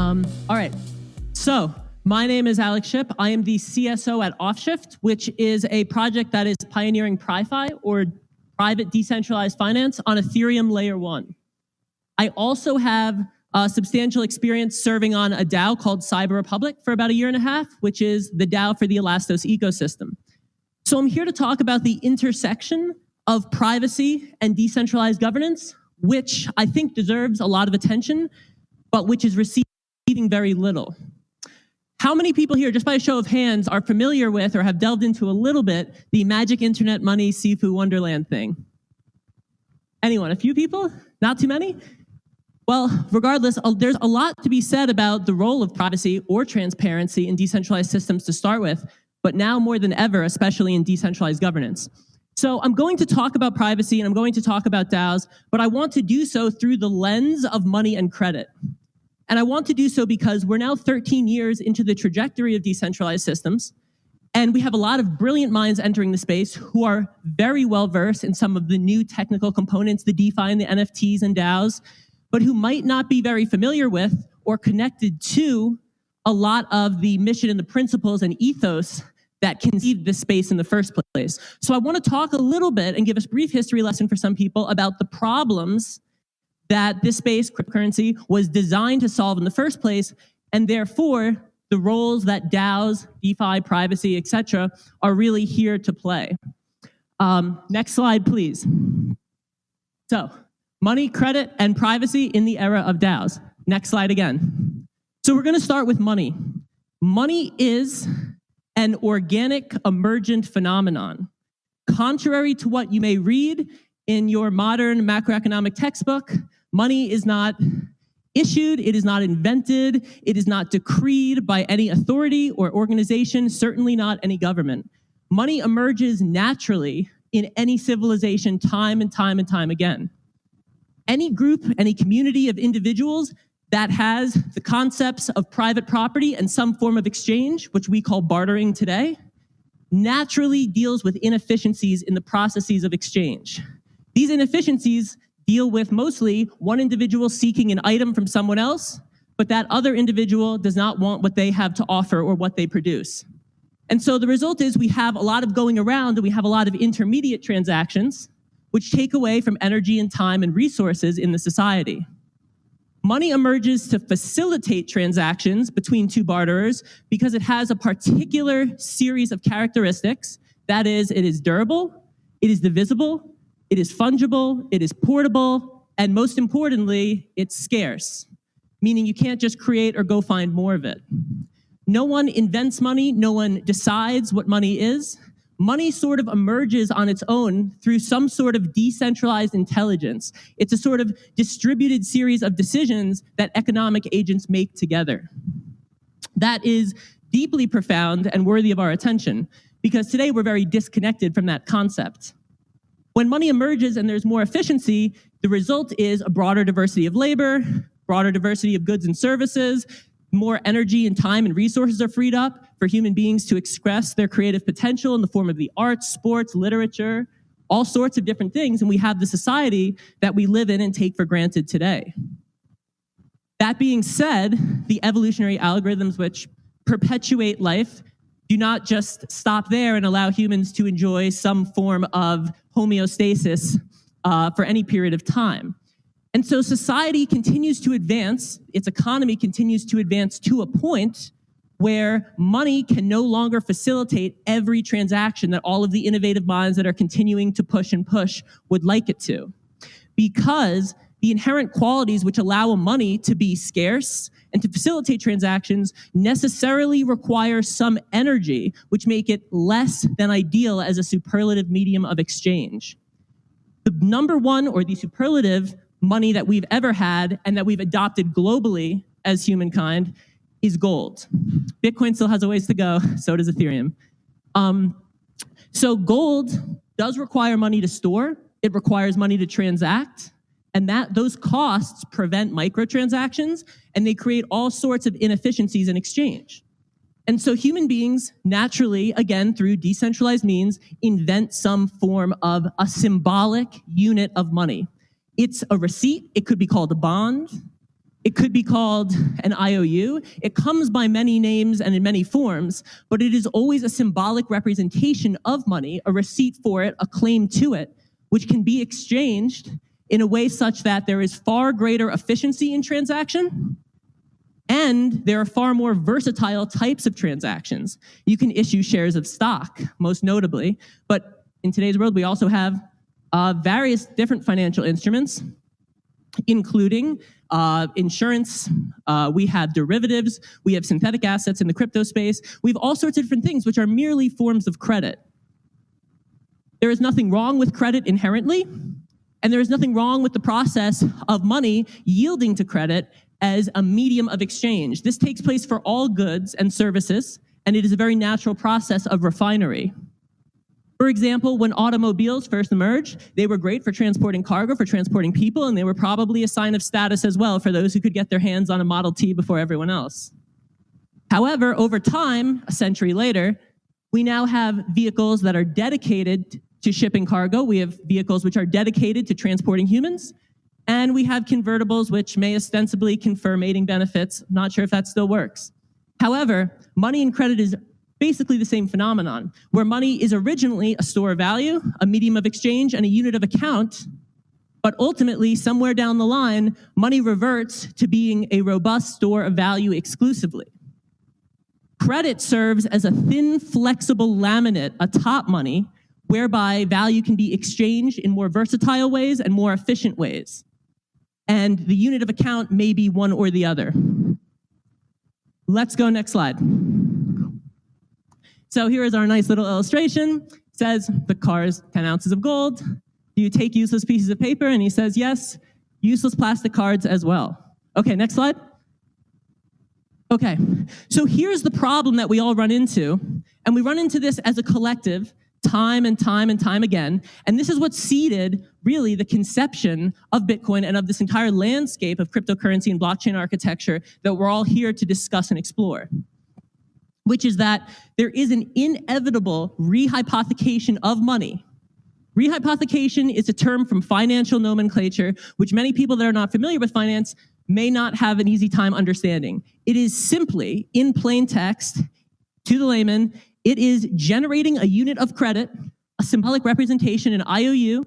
All right. So my name is Alex Shipp. I am the CSO at Offshift, which is a project that is pioneering PriFi, or private decentralized finance, on Ethereum layer 1. I also have substantial experience serving on a DAO called Cyber Republic for about a year and a half, which is the DAO for the Elastos ecosystem. So I'm here to talk about the intersection of privacy and decentralized governance, which I think deserves a lot of attention, but which is receiving very little. How many people here, just by a show of hands, are familiar with or have delved into a little bit the magic internet money Sifu Wonderland thing? Anyone? A few people? Not too many? Well, regardless, there's a lot to be said about the role of privacy or transparency in decentralized systems to start with, but now more than ever, especially in decentralized governance. So I'm going to talk about privacy and I'm going to talk about DAOs, but I want to do so through the lens of money and credit. And I want to do so because we're now 13 years into the trajectory of decentralized systems, and we have a lot of brilliant minds entering the space who are very well versed in some of the new technical components, the DeFi and the NFTs and DAOs, but who might not be very familiar with or connected to a lot of the mission and the principles and ethos that conceived this space in the first place. So I want to talk a little bit and give a brief history lesson for some people about the problems that this space, cryptocurrency, was designed to solve in the first place, and therefore the roles that DAOs, DeFi, privacy, etc., are really here to play. Next slide, please. So, money, credit, and privacy in the era of DAOs. Next slide again. So we're going to start with money. Money is an organic, emergent phenomenon. Contrary to what you may read in your modern macroeconomic textbook, money is not issued, it is not invented, it is not decreed by any authority or organization, certainly not any government. Money emerges naturally in any civilization time and time and time again. Any group, any community of individuals that has the concepts of private property and some form of exchange, which we call bartering today, naturally deals with inefficiencies in the processes of exchange. These inefficiencies deal with mostly one individual seeking an item from someone else, but that other individual does not want what they have to offer or what they produce. And so the result is we have a lot of going around and we have a lot of intermediate transactions, which take away from energy and time and resources in the society. Money emerges to facilitate transactions between two barterers because it has a particular series of characteristics. That is, it is durable, it is divisible, it is fungible, it is portable, and most importantly, it's scarce, meaning you can't just create or go find more of it. No one invents money, no one decides what money is. Money sort of emerges on its own through some sort of decentralized intelligence. It's a sort of distributed series of decisions that economic agents make together. That is deeply profound and worthy of our attention, because today we're very disconnected from that concept. When money emerges and there's more efficiency, the result is a broader diversity of labor, broader diversity of goods and services, more energy and time and resources are freed up for human beings to express their creative potential in the form of the arts, sports, literature, all sorts of different things, and we have the society that we live in and take for granted today. That being said, the evolutionary algorithms which perpetuate life do not just stop there and allow humans to enjoy some form of homeostasis for any period of time. And so society continues to advance, its economy continues to advance to a point where money can no longer facilitate every transaction that all of the innovative minds that are continuing to push and push would like it to. Because the inherent qualities which allow money to be scarce and to facilitate transactions necessarily require some energy, which make it less than ideal as a superlative medium of exchange. The number one, or the superlative, money that we've ever had and that we've adopted globally as humankind is gold. Bitcoin still has a ways to go, so does Ethereum. So gold does require money to store, it requires money to transact, and those costs prevent microtransactions, and they create all sorts of inefficiencies in exchange. And so human beings naturally, again, through decentralized means, invent some form of a symbolic unit of money. It's a receipt, it could be called a bond, It could be called an IOU. It comes by many names and in many forms, but it is always a symbolic representation of money, a receipt for it, a claim to it, which can be exchanged in a way such that there is far greater efficiency in transaction, and there are far more versatile types of transactions. You can issue shares of stock, most notably, but in today's world, we also have various different financial instruments, including insurance, we have derivatives, we have synthetic assets in the crypto space, we have all sorts of different things which are merely forms of credit. There is nothing wrong with credit inherently, and there is nothing wrong with the process of money yielding to credit as a medium of exchange. This takes place for all goods and services, and it is a very natural process of refinery. For example, when automobiles first emerged, they were great for transporting cargo, for transporting people, and they were probably a sign of status as well for those who could get their hands on a Model T before everyone else. However, over time, a century later, we now have vehicles that are dedicated to shipping cargo. We have vehicles which are dedicated to transporting humans, and we have convertibles which may ostensibly confer mating benefits. Not sure if that still works. However, money and credit is basically the same phenomenon, where money is originally a store of value, a medium of exchange, and a unit of account, but ultimately, somewhere down the line, money reverts to being a robust store of value exclusively. Credit serves as a thin, flexible laminate atop money, whereby value can be exchanged in more versatile ways and more efficient ways. And the unit of account may be one or the other. Let's go next slide. So here is our nice little illustration. It says the car is 10 ounces of gold. Do you take useless pieces of paper? And he says, yes, useless plastic cards as well. Okay, next slide. Okay, so here's the problem that we all run into. And we run into this as a collective time and time and time again. And this is what seeded really the conception of Bitcoin and of this entire landscape of cryptocurrency and blockchain architecture that we're all here to discuss and explore, which is that there is an inevitable rehypothecation of money. Rehypothecation is a term from financial nomenclature, which many people that are not familiar with finance may not have an easy time understanding. It is simply, in plain text, to the layman, it is generating a unit of credit, a symbolic representation, an IOU,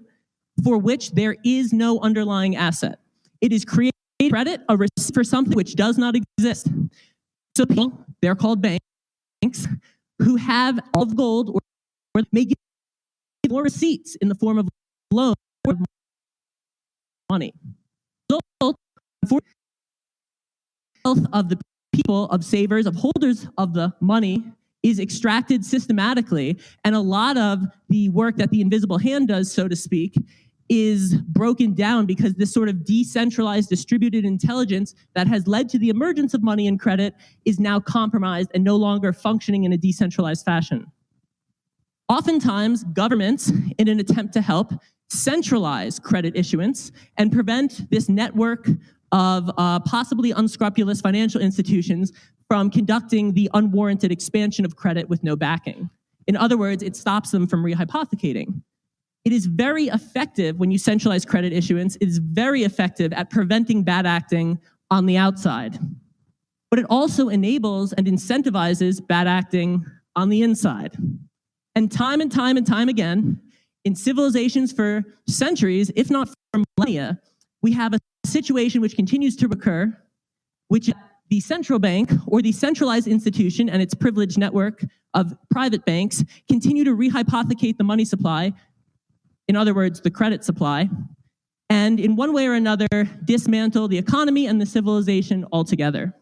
for which there is no underlying asset. It is creating credit, a receipt for something which does not exist. So people, they're called banks, who have all of gold or may give more receipts in the form of loans or money. So, for the wealth of the people, of savers, of holders of the money is extracted systematically, and a lot of the work that the invisible hand does, so to speak, is broken down because this sort of decentralized distributed intelligence that has led to the emergence of money and credit is now compromised and no longer functioning in a decentralized fashion. Oftentimes, governments, in an attempt to help, centralize credit issuance and prevent this network of possibly unscrupulous financial institutions from conducting the unwarranted expansion of credit with no backing. In other words, it stops them from rehypothecating. It is very effective when you centralize credit issuance. It is very effective at preventing bad acting on the outside. But it also enables and incentivizes bad acting on the inside. And time again, in civilizations for centuries, if not for millennia, we have a situation which continues to recur, which is the central bank or the centralized institution and its privileged network of private banks continue to rehypothecate the money supply, in other words, the credit supply, and in one way or another, dismantle the economy and the civilization altogether.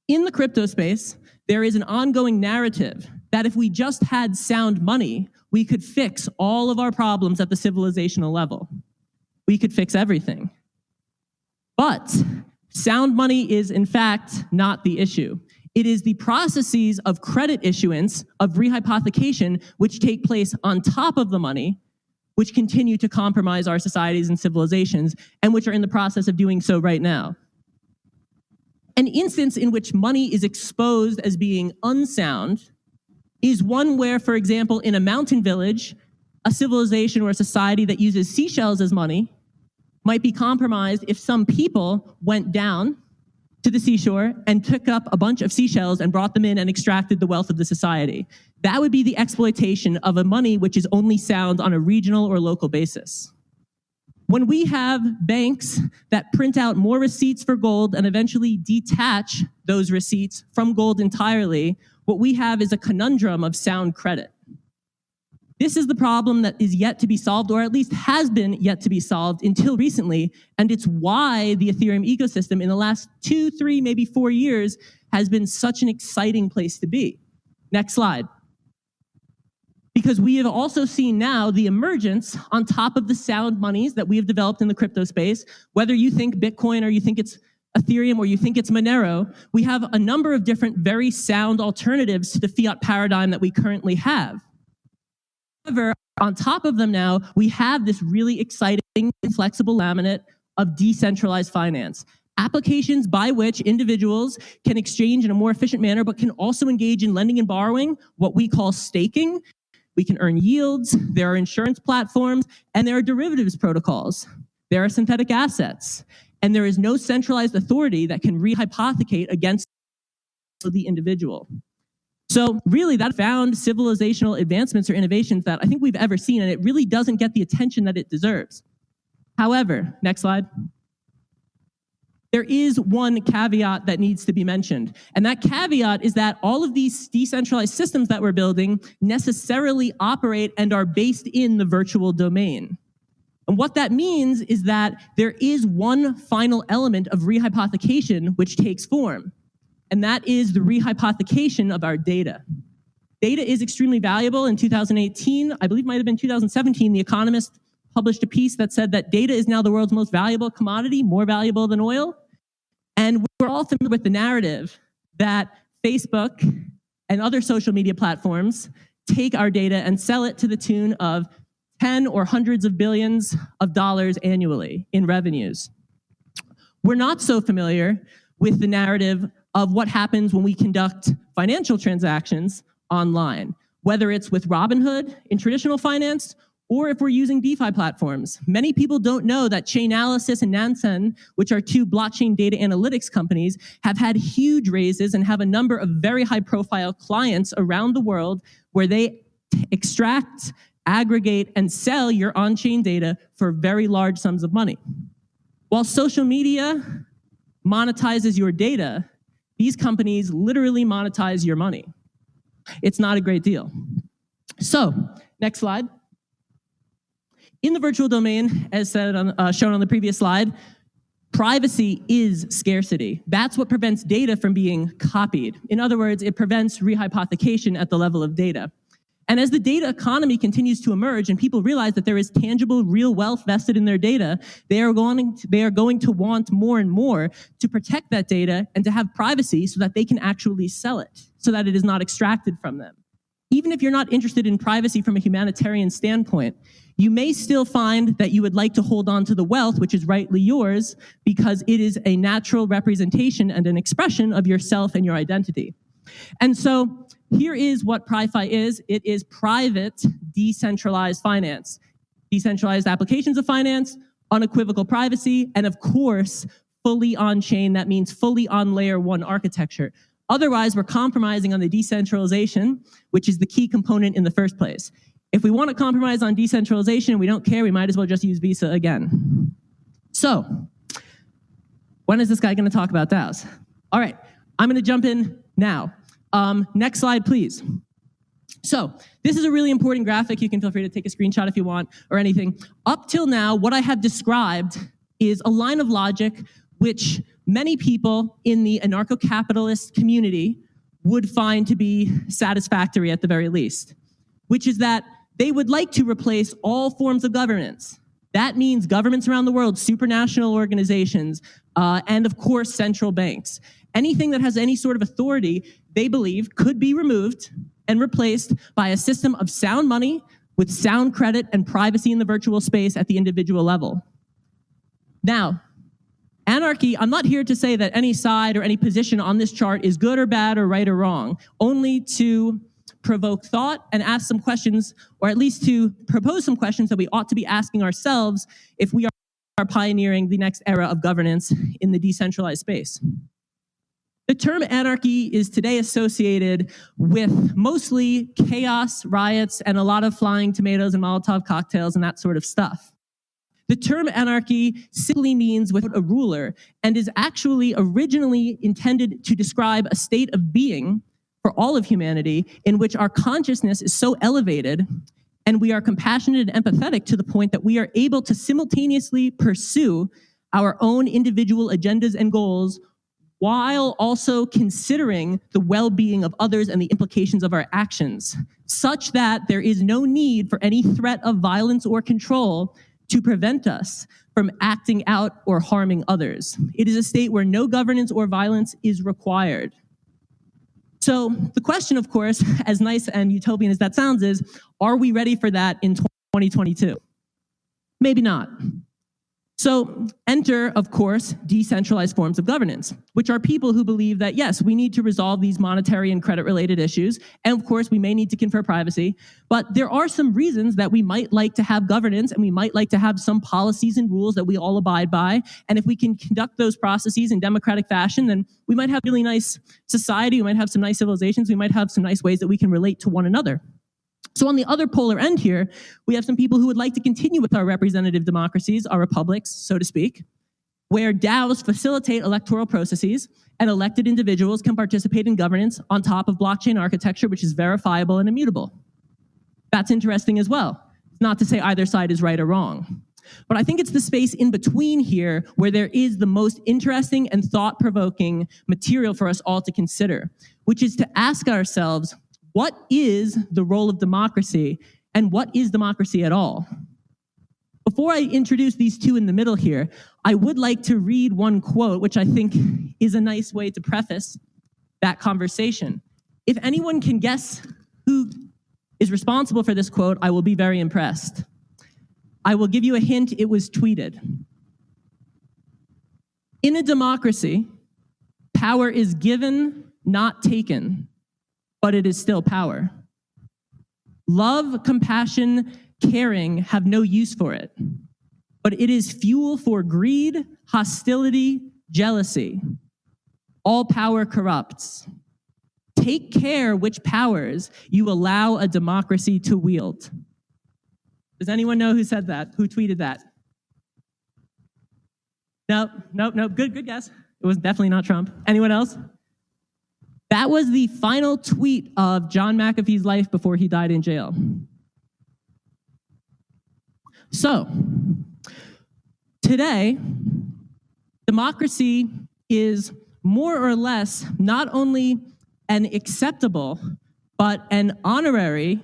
In the crypto space, there is an ongoing narrative that if we just had sound money, we could fix all of our problems at the civilizational level. We could fix everything. But sound money is, in fact, not the issue. It is the processes of credit issuance, of rehypothecation, which take place on top of the money, which continue to compromise our societies and civilizations, and which are in the process of doing so right now. An instance in which money is exposed as being unsound is one where, for example, in a mountain village, a civilization or a society that uses seashells as money might be compromised if some people went down to the seashore and took up a bunch of seashells and brought them in and extracted the wealth of the society. That would be the exploitation of a money which is only sound on a regional or local basis. When we have banks that print out more receipts for gold and eventually detach those receipts from gold entirely, what we have is a conundrum of sound credit. This is the problem that is yet to be solved, or at least has been yet to be solved until recently, and it's why the Ethereum ecosystem in the last 2, 3, maybe 4 years has been such an exciting place to be. Next slide. Because we have also seen now the emergence on top of the sound monies that we have developed in the crypto space, whether you think Bitcoin or you think it's Ethereum or you think it's Monero, we have a number of different very sound alternatives to the fiat paradigm that we currently have. However, on top of them now, we have this really exciting and flexible laminate of decentralized finance. Applications by which individuals can exchange in a more efficient manner, but can also engage in lending and borrowing, what we call staking. We can earn yields, there are insurance platforms, and there are derivatives protocols. There are synthetic assets, and there is no centralized authority that can rehypothecate against the individual. So really, that found civilizational advancements or innovations that I think we've ever seen, and it really doesn't get the attention that it deserves. However, next slide. There is one caveat that needs to be mentioned, and that caveat is that all of these decentralized systems that we're building necessarily operate and are based in the virtual domain. And what that means is that there is one final element of rehypothecation which takes form, and that is the rehypothecation of our data. Data is extremely valuable. In 2018, I believe it might have been 2017, The Economist published a piece that said that data is now the world's most valuable commodity, more valuable than oil. And we're all familiar with the narrative that Facebook and other social media platforms take our data and sell it to the tune of 10 or hundreds of billions of dollars annually in revenues. We're not so familiar with the narrative of what happens when we conduct financial transactions online, whether it's with Robinhood in traditional finance or if we're using DeFi platforms. Many people don't know that Chainalysis and Nansen, which are two blockchain data analytics companies, have had huge raises and have a number of very high-profile clients around the world where they extract, aggregate, and sell your on-chain data for very large sums of money. While social media monetizes your data, these companies literally monetize your money. It's not a great deal. So, next slide. In the virtual domain, as said shown on the previous slide, privacy is scarcity. That's what prevents data from being copied. In other words, it prevents rehypothecation at the level of data. And as the data economy continues to emerge and people realize that there is tangible, real wealth vested in their data, they are going to want more and more to protect that data and to have privacy so that they can actually sell it, so that it is not extracted from them. Even if you're not interested in privacy from a humanitarian standpoint, you may still find that you would like to hold on to the wealth, which is rightly yours, because it is a natural representation and an expression of yourself and your identity. And so here is what PriFi is. It is private, decentralized finance. Decentralized applications of finance, unequivocal privacy, and of course, fully on-chain. That means fully on layer one architecture. Otherwise, we're compromising on the decentralization, which is the key component in the first place. If we want to compromise on decentralization and we don't care, we might as well just use Visa again. So, when is this guy going to talk about DAOs? All right, I'm going to jump in now. Next slide, please. So, this is a really important graphic. You can feel free to take a screenshot if you want or anything. Up till now, what I have described is a line of logic which many people in the anarcho-capitalist community would find to be satisfactory at the very least, which is that they would like to replace all forms of governance. That means governments around the world, supranational organizations, and of course, central banks. Anything that has any sort of authority, they believe, could be removed and replaced by a system of sound money with sound credit and privacy in the virtual space at the individual level. Now, anarchy, I'm not here to say that any side or any position on this chart is good or bad or right or wrong, only to provoke thought and ask some questions, or at least to propose some questions that we ought to be asking ourselves if we are are pioneering the next era of governance in the decentralized space. The term anarchy is today associated with mostly chaos, riots, and a lot of flying tomatoes and Molotov cocktails and that sort of stuff. The term anarchy simply means without a ruler and is actually originally intended to describe a state of being for all of humanity in which our consciousness is so elevated and we are compassionate and empathetic to the point that we are able to simultaneously pursue our own individual agendas and goals while also considering the well-being of others and the implications of our actions, such that there is no need for any threat of violence or control to prevent us from acting out or harming others. It is a state where no governance or violence is required. So the question, of course, as nice and utopian as that sounds, is, are we ready for that in 2022? Maybe not. So enter, of course, decentralized forms of governance, which are people who believe that, yes, we need to resolve these monetary and credit-related issues, and of course, we may need to confer privacy, but there are some reasons that we might like to have governance, and we might like to have some policies and rules that we all abide by, and if we can conduct those processes in democratic fashion, then we might have a really nice society, we might have some nice civilizations, we might have some nice ways that we can relate to one another. So on the other polar end here, we have some people who would like to continue with our representative democracies, our republics, so to speak, where DAOs facilitate electoral processes and elected individuals can participate in governance on top of blockchain architecture, which is verifiable and immutable. That's interesting as well. It's not to say either side is right or wrong. But I think it's the space in between here where there is the most interesting and thought-provoking material for us all to consider, which is to ask ourselves, what is the role of democracy, and what is democracy at all? Before I introduce these two in the middle here, I would like to read one quote, which I think is a nice way to preface that conversation. If anyone can guess who is responsible for this quote, I will be very impressed. I will give you a hint, it was tweeted. In a democracy, power is given, not taken, but it is still power. Love, compassion, caring have no use for it, but it is fuel for greed, hostility, jealousy. All power corrupts. Take care which powers you allow a democracy to wield. Does anyone know who said that? Who tweeted that? No. Good guess. It was definitely not Trump. Anyone else? That was the final tweet of John McAfee's life before he died in jail. So, today, democracy is more or less not only an acceptable, but an honorary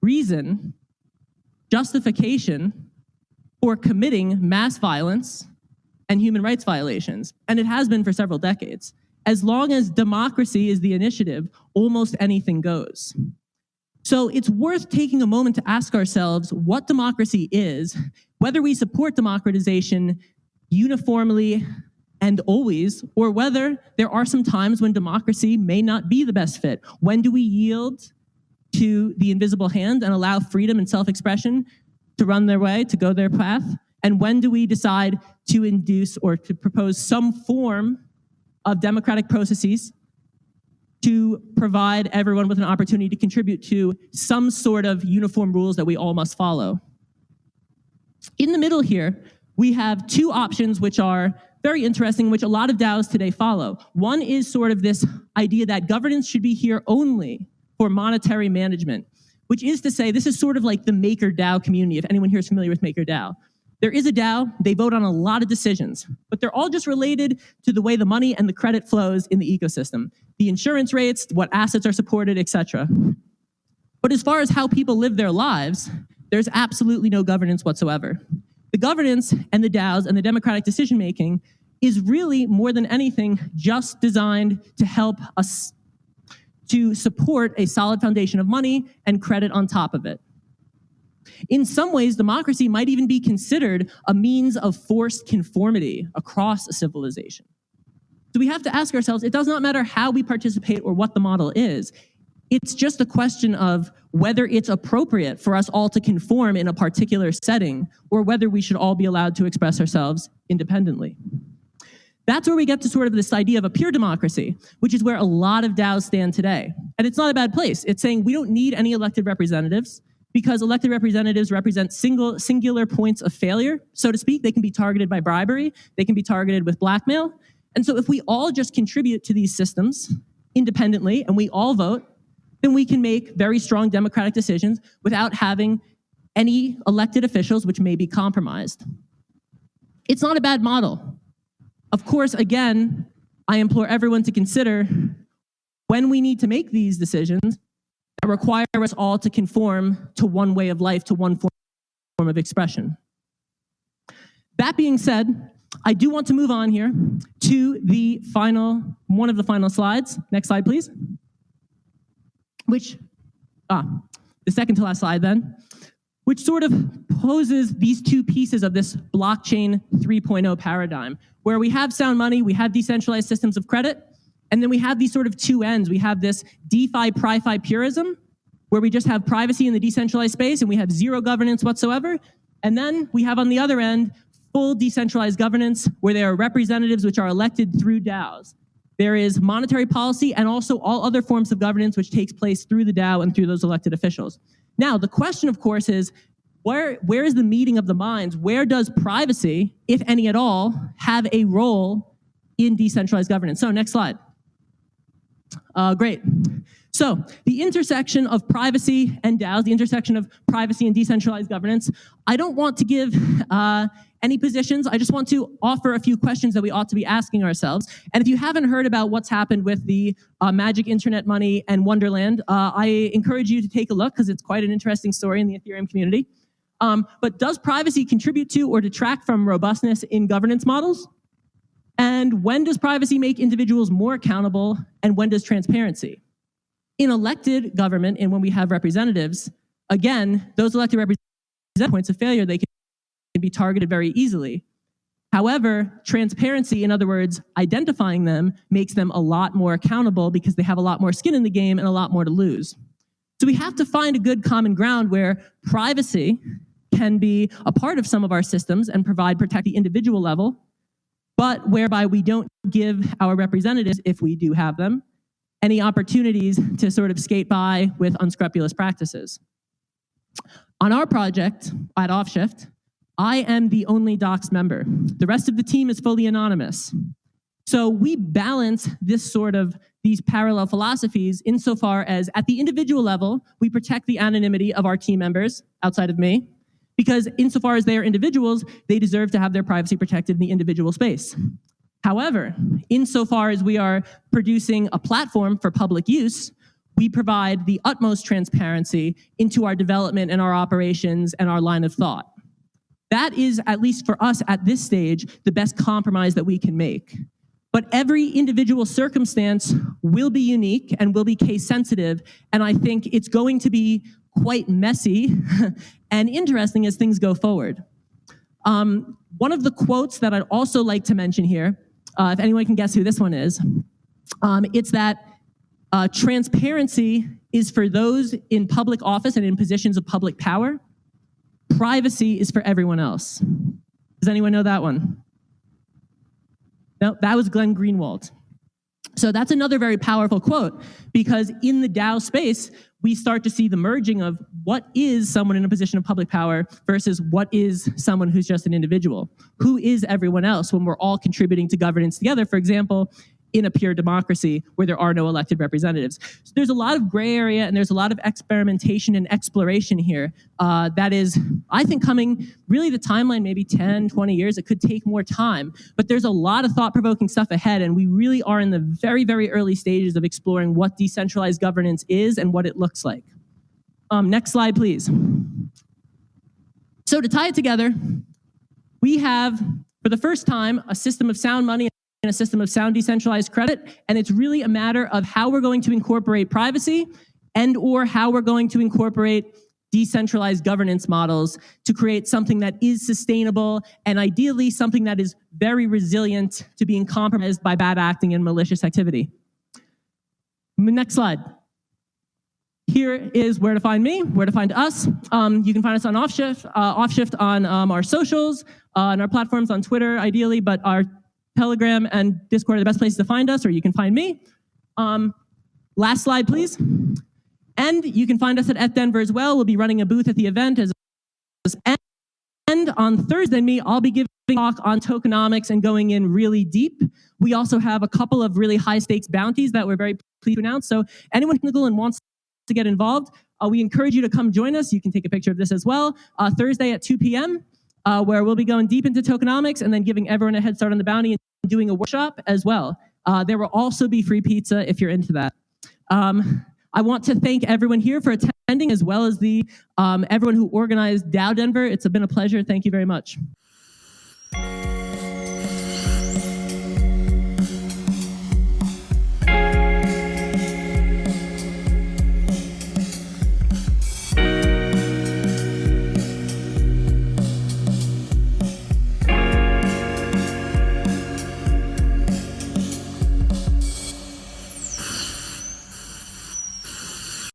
reason, justification for committing mass violence and human rights violations. And it has been for several decades. As long as democracy is the initiative, almost anything goes. So it's worth taking a moment to ask ourselves what democracy is, whether we support democratization uniformly and always, or whether there are some times when democracy may not be the best fit. When do we yield to the invisible hand and allow freedom and self-expression to run their way, to go their path? And when do we decide to induce or to propose some form of democratic processes to provide everyone with an opportunity to contribute to some sort of uniform rules that we all must follow? In the middle here, we have two options which are very interesting, which a lot of DAOs today follow. One is sort of this idea that governance should be here only for monetary management, which is to say, this is sort of like the MakerDAO community, if anyone here is familiar with MakerDAO. There is a DAO, they vote on a lot of decisions, but they're all just related to the way the money and the credit flows in the ecosystem, the insurance rates, what assets are supported, etc. But as far as how people live their lives, there's absolutely no governance whatsoever. The governance and the DAOs and the democratic decision-making is really, more than anything, just designed to help us to support a solid foundation of money and credit on top of it. In some ways, democracy might even be considered a means of forced conformity across a civilization. So we have to ask ourselves, it does not matter how we participate or what the model is. It's just a question of whether it's appropriate for us all to conform in a particular setting or whether we should all be allowed to express ourselves independently. That's where we get to sort of this idea of a pure democracy, which is where a lot of DAOs stand today. And it's not a bad place. It's saying we don't need any elected representatives because elected representatives represent singular points of failure, so to speak. They can be targeted by bribery. They can be targeted with blackmail. And so if we all just contribute to these systems independently and we all vote, then we can make very strong democratic decisions without having any elected officials which may be compromised. It's not a bad model. Of course, again, I implore everyone to consider when we need to make these decisions that require us all to conform to one way of life, to one form of expression. That being said, I do want to move on here to the one of the final slides. Next slide, please. The second to last slide then, which sort of poses these two pieces of this blockchain 3.0 paradigm, where we have sound money, we have decentralized systems of credit, and then we have these sort of two ends. We have this DeFi, PriFi purism, where we just have privacy in the decentralized space and we have zero governance whatsoever. And then we have on the other end, full decentralized governance, where there are representatives which are elected through DAOs. There is monetary policy and also all other forms of governance which takes place through the DAO and through those elected officials. Now, the question, of course, is where is the meeting of the minds? Where does privacy, if any at all, have a role in decentralized governance? So next slide. Great. So the intersection of privacy and DAOs, the intersection of privacy and decentralized governance, I don't want to give any positions. I just want to offer a few questions that we ought to be asking ourselves. And if you haven't heard about what's happened with the magic internet money and Wonderland, I encourage you to take a look because it's quite an interesting story in the Ethereum community. But does privacy contribute to or detract from robustness in governance models? And when does privacy make individuals more accountable? And when does transparency? In elected government and when we have representatives, again, those elected representatives points of failure, they can be targeted very easily. However, transparency, in other words, identifying them, makes them a lot more accountable because they have a lot more skin in the game and a lot more to lose. So we have to find a good common ground where privacy can be a part of some of our systems and protect the individual level, but whereby we don't give our representatives, if we do have them, any opportunities to sort of skate by with unscrupulous practices. On our project at Offshift, I am the only docs member. The rest of the team is fully anonymous. So we balance these parallel philosophies insofar as at the individual level, we protect the anonymity of our team members outside of me, because insofar as they are individuals, they deserve to have their privacy protected in the individual space. However, insofar as we are producing a platform for public use, we provide the utmost transparency into our development and our operations and our line of thought. That is, at least for us at this stage, the best compromise that we can make. But every individual circumstance will be unique and will be case sensitive, and I think it's going to be quite messy and interesting as things go forward. One of the quotes that I'd also like to mention here, if anyone can guess who this one is, it's that transparency is for those in public office and in positions of public power. Privacy is for everyone else. Does anyone know that one? No, that was Glenn Greenwald. So that's another very powerful quote, because in the DAO space, we start to see the merging of what is someone in a position of public power versus what is someone who's just an individual. Who is everyone else when we're all contributing to governance together, for example, in a pure democracy where there are no elected representatives. So there's a lot of gray area and there's a lot of experimentation and exploration here that is, I think, coming really the timeline, maybe 10, 20 years. It could take more time, but there's a lot of thought-provoking stuff ahead, and we really are in the very, very early stages of exploring what decentralized governance is and what it looks like. Next slide, please. So to tie it together, we have, for the first time, a system of sound money and a system of sound decentralized credit, and it's really a matter of how we're going to incorporate privacy and or how we're going to incorporate decentralized governance models to create something that is sustainable and ideally something that is very resilient to being compromised by bad acting and malicious activity. Next slide. here is where to find me, where to find us. You can find us on Offshift on our socials, on our platforms on Twitter, ideally, but our Telegram and Discord are the best places to find us, or you can find me. Last slide, please. And you can find us at DAODenver as well. We'll be running a booth at the event. And on Thursday, I'll be giving a talk on tokenomics and going in really deep. We also have a couple of really high-stakes bounties that we're very pleased to announce. So anyone technical and wants to get involved, we encourage you to come join us. You can take a picture of this as well. Thursday at 2 p.m., where we'll be going deep into tokenomics and then giving everyone a head start on the bounty and doing a workshop as well. There will also be free pizza if you're into that. I want to thank everyone here for attending, as well as the everyone who organized DAODenver. It's been a pleasure. Thank you very much.